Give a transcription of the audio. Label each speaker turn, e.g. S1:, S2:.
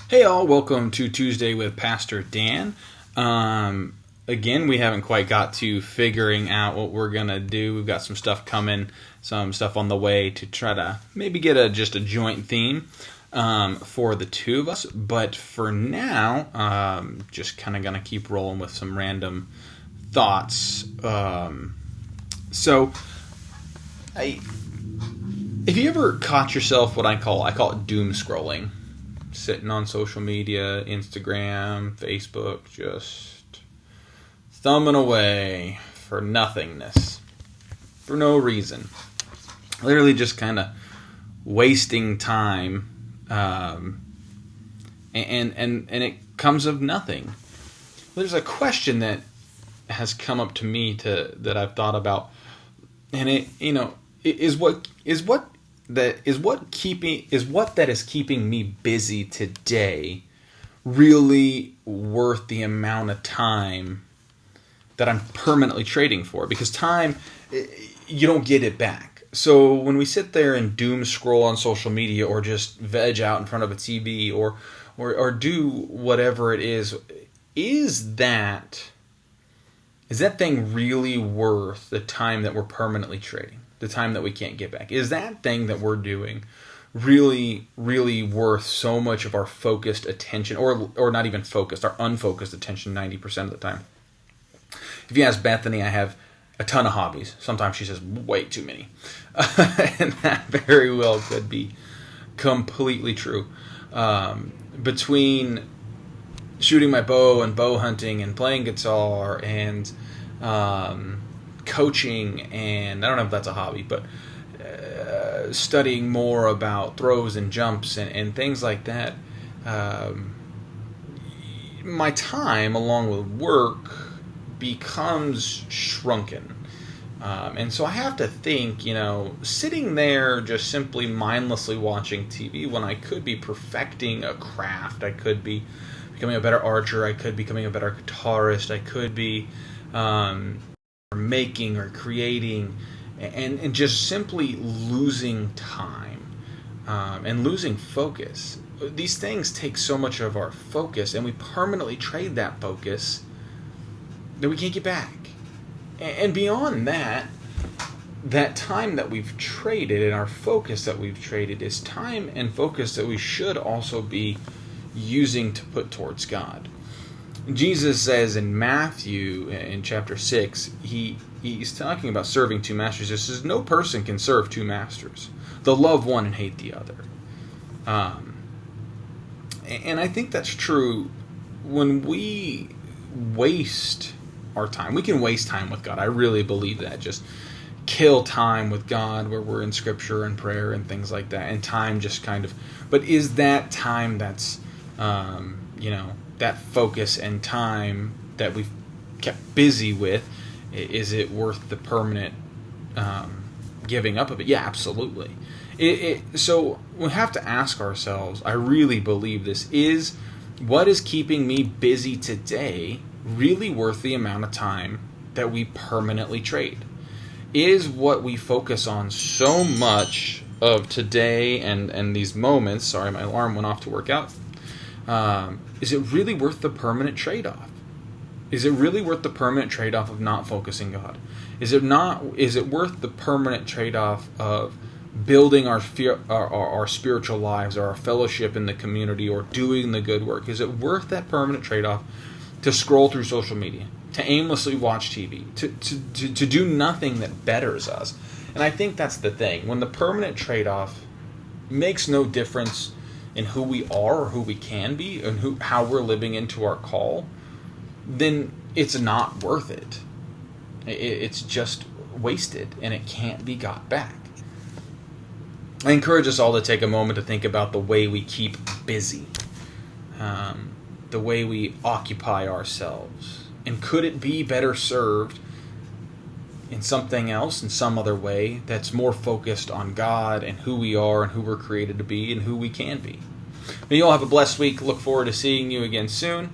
S1: Hey all, welcome to Tuesday with Pastor Dan. Again, we haven't quite got to figuring out what we're going to do. We've got some stuff coming, some stuff on the way to try to maybe get just a joint theme for the two of us. But for now, just kind of going to keep rolling with some random thoughts. If you ever caught yourself what I call it doom scrolling, sitting on social media, Instagram, Facebook, just thumbing away for nothingness, for no reason, literally just kind of wasting time, and it comes of nothing. There's a question that has come up to me that I've thought about, and it is what is keeping me busy today really worth the amount of time that I'm permanently trading for? Because time, you don't get it back. So when we sit there and doom scroll on social media, or just veg out in front of a TV, or do whatever it is that thing really worth the time that we're permanently trading? The time that we can't get back? Is that thing that we're doing really, really worth so much of our focused attention, or not even focused, our unfocused attention 90% of the time? If you ask Bethany, I have a ton of hobbies. Sometimes she says way too many. And that very well could be completely true. Between shooting my bow and bow hunting and playing guitar and coaching, and I don't know if that's a hobby, but studying more about throws and jumps and things like that, my time along with work becomes shrunken. And so I have to think, sitting there just simply mindlessly watching TV when I could be perfecting a craft, I could be becoming a better archer, I could be becoming a better guitarist, I could be making or creating, and just simply losing time and losing focus. These things take so much of our focus, and we permanently trade that focus that we can't get back. And beyond that time that we've traded and our focus that we've traded is time and focus that we should also be using to put towards God. Jesus says in Matthew, in chapter 6, he's talking about serving two masters. He says, no person can serve two masters. They'll love one and hate the other. And I think that's true when we waste our time. We can waste time with God. I really believe that. Just kill time with God where we're in Scripture and prayer and things like that. And time just kind of... But is that time that's, that focus and time that we've kept busy with, is it worth the permanent giving up of it? Yeah, absolutely. So we have to ask ourselves, I really believe this, is what is keeping me busy today really worth the amount of time that we permanently trade? Is what we focus on so much of today and these moments, sorry, my alarm went off to work out, is it really worth the permanent trade-off? Is it really worth the permanent trade-off of not focusing God? Is it worth the permanent trade-off of building our spiritual lives, or our fellowship in the community, or doing the good work? Is it worth that permanent trade-off to scroll through social media, to aimlessly watch TV, to do nothing that betters us? And I think that's the thing. When the permanent trade-off makes no difference in who we are or who we can be and how we're living into our call, then it's not worth it. It's just wasted, and it can't be got back. I encourage us all to take a moment to think about the way we keep busy, the way we occupy ourselves. And could it be better served in something else, in some other way, that's more focused on God and who we are and who we're created to be and who we can be? May you all have a blessed week. Look forward to seeing you again soon.